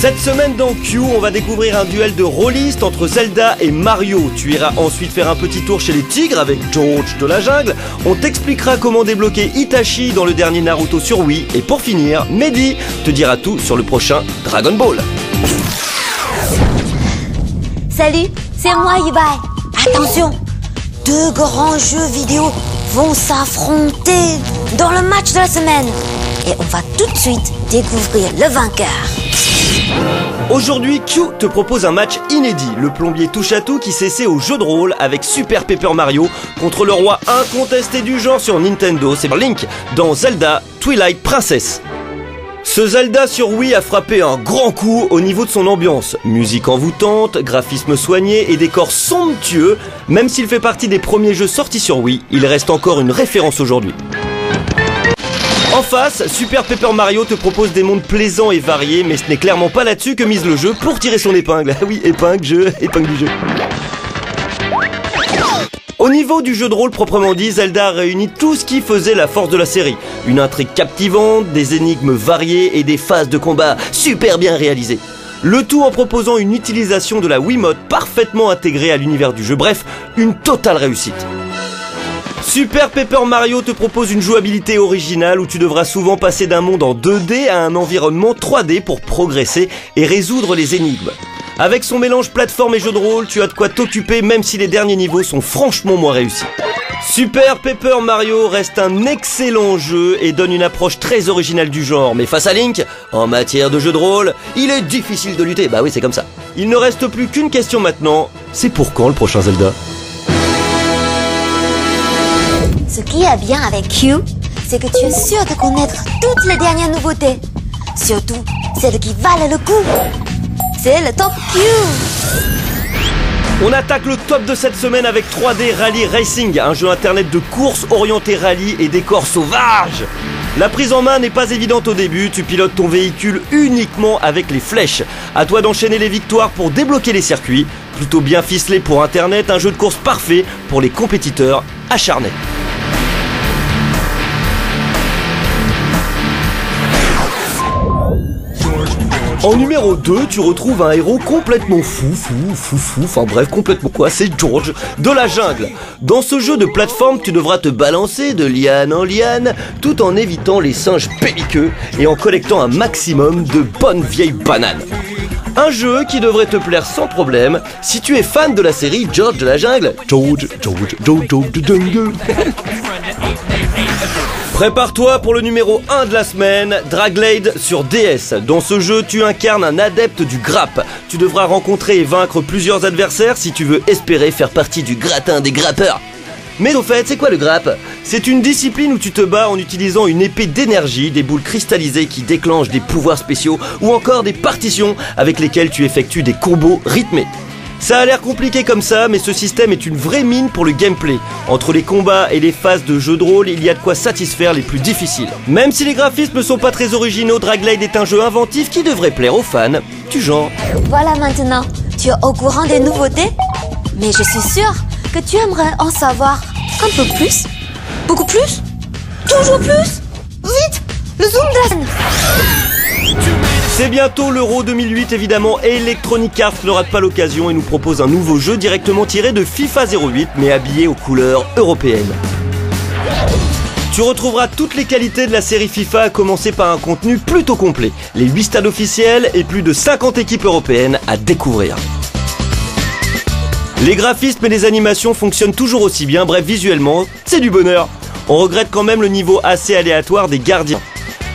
Cette semaine dans Q, on va découvrir un duel de rôlistes entre Zelda et Mario. Tu iras ensuite faire un petit tour chez les tigres avec George de la jungle. On t'expliquera comment débloquer Itachi dans le dernier Naruto sur Wii. Et pour finir, Mehdi te dira tout sur le prochain Dragon Ball. Salut, c'est moi Ibai. Attention, deux grands jeux vidéo vont s'affronter dans le match de la semaine. Et on va tout de suite découvrir le vainqueur. Aujourd'hui, Q te propose un match inédit. Le plombier touche-à-tout qui s'essaie au jeu de rôle avec Super Paper Mario contre le roi incontesté du genre sur Nintendo. C'est Link dans Zelda Twilight Princess. Ce Zelda sur Wii a frappé un grand coup au niveau de son ambiance. Musique envoûtante, graphisme soigné et décor somptueux. Même s'il fait partie des premiers jeux sortis sur Wii, il reste encore une référence aujourd'hui. En face, Super Paper Mario te propose des mondes plaisants et variés, mais ce n'est clairement pas là-dessus que mise le jeu pour tirer son épingle. Ah oui, épingle du jeu. Au niveau du jeu de rôle proprement dit, Zelda a réuni tout ce qui faisait la force de la série. Une intrigue captivante, des énigmes variées et des phases de combat super bien réalisées. Le tout en proposant une utilisation de la Wiimote parfaitement intégrée à l'univers du jeu. Bref, une totale réussite. Super Paper Mario te propose une jouabilité originale où tu devras souvent passer d'un monde en 2D à un environnement 3D pour progresser et résoudre les énigmes. Avec son mélange plateforme et jeu de rôle, tu as de quoi t'occuper même si les derniers niveaux sont franchement moins réussis. Super Paper Mario reste un excellent jeu et donne une approche très originale du genre, mais face à Link, en matière de jeu de rôle, il est difficile de lutter, bah oui c'est comme ça. Il ne reste plus qu'une question maintenant, c'est pour quand le prochain Zelda ? Ce qui est bien avec Q, c'est que tu es sûr de connaître toutes les dernières nouveautés. Surtout celles qui valent le coup. C'est le Top Q. On attaque le top de cette semaine avec 3D Rally Racing, un jeu internet de course orienté rallye et décor sauvage. La prise en main n'est pas évidente au début, tu pilotes ton véhicule uniquement avec les flèches. À toi d'enchaîner les victoires pour débloquer les circuits. Plutôt bien ficelé pour internet, un jeu de course parfait pour les compétiteurs acharnés. En numéro 2, tu retrouves un héros complètement fou, enfin bref, complètement quoi, c'est George de la jungle. Dans ce jeu de plateforme, tu devras te balancer de liane en liane, tout en évitant les singes belliqueux et en collectant un maximum de bonnes vieilles bananes. Un jeu qui devrait te plaire sans problème si tu es fan de la série George de la jungle. George de jungle. Prépare-toi pour le numéro 1 de la semaine, Draglade sur DS. Dans ce jeu, tu incarnes un adepte du grappe. Tu devras rencontrer et vaincre plusieurs adversaires si tu veux espérer faire partie du gratin des grappeurs. Mais au fait, c'est quoi le grappe ? C'est une discipline où tu te bats en utilisant une épée d'énergie, des boules cristallisées qui déclenchent des pouvoirs spéciaux ou encore des partitions avec lesquelles tu effectues des combos rythmés. Ça a l'air compliqué comme ça, mais ce système est une vraie mine pour le gameplay. Entre les combats et les phases de jeu de rôle, il y a de quoi satisfaire les plus difficiles. Même si les graphismes ne sont pas très originaux, Draglade est un jeu inventif qui devrait plaire aux fans du genre. Voilà maintenant, tu es au courant des nouveautés? Mais je suis sûre que tu aimerais en savoir un peu plus. Beaucoup plus? Toujours plus? Vite, le zoom de la scène. C'est bientôt l'Euro 2008 évidemment et Electronic Arts ne rate pas l'occasion et nous propose un nouveau jeu directement tiré de FIFA 08 mais habillé aux couleurs européennes. Tu retrouveras toutes les qualités de la série FIFA à commencer par un contenu plutôt complet, les 8 stades officiels et plus de 50 équipes européennes à découvrir. Les graphismes et les animations fonctionnent toujours aussi bien, bref visuellement, c'est du bonheur. On regrette quand même le niveau assez aléatoire des gardiens.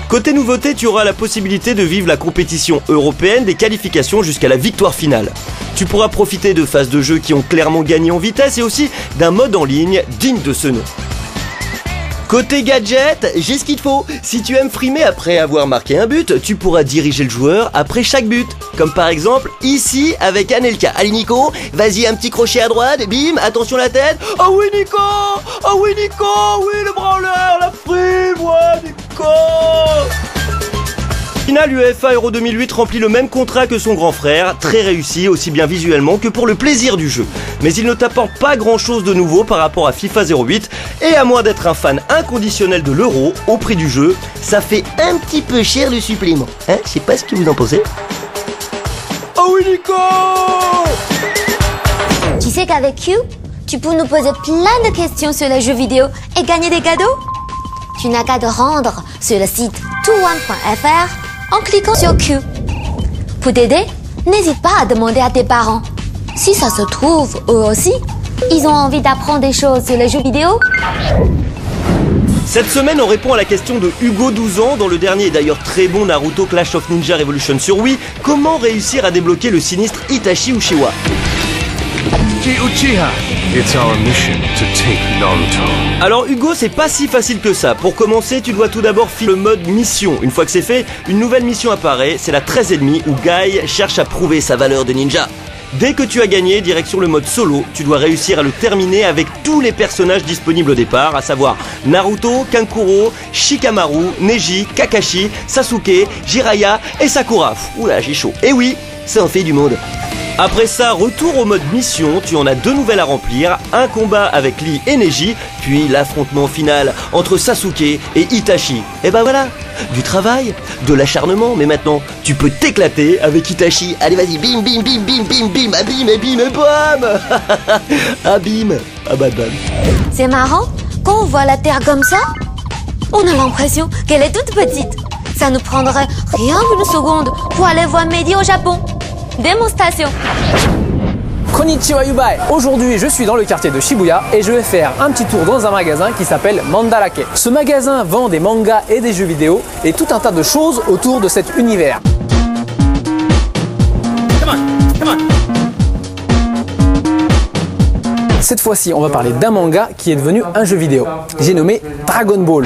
Côté nouveauté, tu auras la possibilité de vivre la compétition européenne des qualifications jusqu'à la victoire finale. Tu pourras profiter de phases de jeu qui ont clairement gagné en vitesse et aussi d'un mode en ligne digne de ce nom. Côté gadget, j'ai ce qu'il te faut. Si tu aimes frimer après avoir marqué un but, tu pourras diriger le joueur après chaque but. Comme par exemple ici avec Anelka. Allez Nico, vas-y un petit crochet à droite, bim, attention la tête. Oh oui Nico, oui le branleur, la frime, ouais Nico. Final, UEFA Euro 2008 remplit le même contrat que son grand frère, très réussi aussi bien visuellement que pour le plaisir du jeu. Mais il ne t'apporte pas grand chose de nouveau par rapport à FIFA 08 et à moins d'être un fan inconditionnel de l'euro au prix du jeu, ça fait un petit peu cher le supplément. Hein, je sais pas ce que vous en pensez. oui, Nico! Tu sais qu'avec Q, tu peux nous poser plein de questions sur les jeux vidéo et gagner des cadeaux? Tu n'as qu'à te rendre sur le site toone.fr en cliquant sur Q. Pour t'aider, n'hésite pas à demander à tes parents. Si ça se trouve, eux aussi, ils ont envie d'apprendre des choses sur les jeux vidéo. Cette semaine, on répond à la question de Hugo, 12 ans, dans le dernier et d'ailleurs très bon Naruto Clash of Ninja Revolution sur Wii. Comment réussir à débloquer le sinistre Itachi Uchiwa? Uchiha, it's our mission to take Naruto. Alors Hugo, c'est pas si facile que ça. Pour commencer, tu dois tout d'abord filer le mode mission. Une fois que c'est fait, une nouvelle mission apparaît, c'est la 13,5 où Guy cherche à prouver sa valeur de ninja. Dès que tu as gagné, direction le mode solo, tu dois réussir à le terminer avec tous les personnages disponibles au départ, à savoir Naruto, Kankuro, Shikamaru, Neji, Kakashi, Sasuke, Jiraiya et Sakura. Oula, j'ai chaud. Et oui, ça en fait du monde. Après ça, retour au mode mission, tu en as 2 nouvelles à remplir, un combat avec Lee et Neji, puis l'affrontement final entre Sasuke et Itachi. Et ben voilà, du travail, de l'acharnement, mais maintenant, tu peux t'éclater avec Itachi. Allez vas-y, bim bim bim bim bim bim, abim et bim et bam. Abim, abadam. C'est marrant, quand on voit la Terre comme ça, on a l'impression qu'elle est toute petite. Ça nous prendrait rien qu'une seconde pour aller voir Mehdi au Japon. Démonstration. Konnichiwa Yubai. Aujourd'hui, je suis dans le quartier de Shibuya et je vais faire un petit tour dans un magasin qui s'appelle Mandarake. Ce magasin vend des mangas et des jeux vidéo et tout un tas de choses autour de cet univers. Cette fois-ci, on va parler d'un manga qui est devenu un jeu vidéo. J'ai nommé Dragon Ball.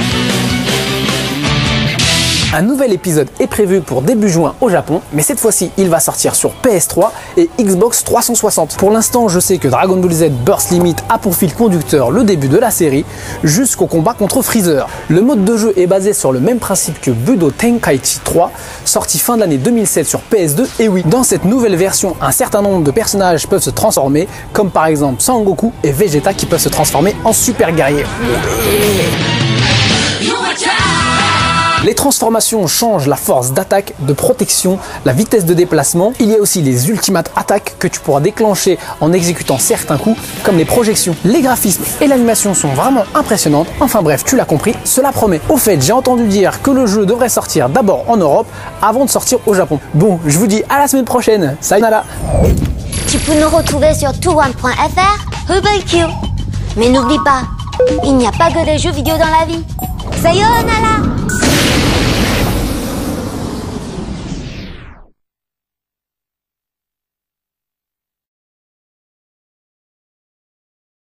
Un nouvel épisode est prévu pour début juin au Japon, mais cette fois-ci, il va sortir sur PS3 et Xbox 360. Pour l'instant, je sais que Dragon Ball Z Burst Limit a pour fil conducteur le début de la série, jusqu'au combat contre Freezer. Le mode de jeu est basé sur le même principe que Budo Tenkaichi 3, sorti fin de l'année 2007 sur PS2, et oui, dans cette nouvelle version, un certain nombre de personnages peuvent se transformer, comme par exemple Sangoku et Vegeta qui peuvent se transformer en super guerriers. Les transformations changent la force d'attaque, de protection, la vitesse de déplacement. Il y a aussi les ultimates attaques que tu pourras déclencher en exécutant certains coups, comme les projections. Les graphismes et l'animation sont vraiment impressionnantes. Enfin bref, tu l'as compris, cela promet. Au fait, j'ai entendu dire que le jeu devrait sortir d'abord en Europe avant de sortir au Japon. Bon, je vous dis à la semaine prochaine. Sayonara. Tu peux nous retrouver sur toone.fr, Q. Mais n'oublie pas, il n'y a pas que des jeux vidéo dans la vie. Sayonara.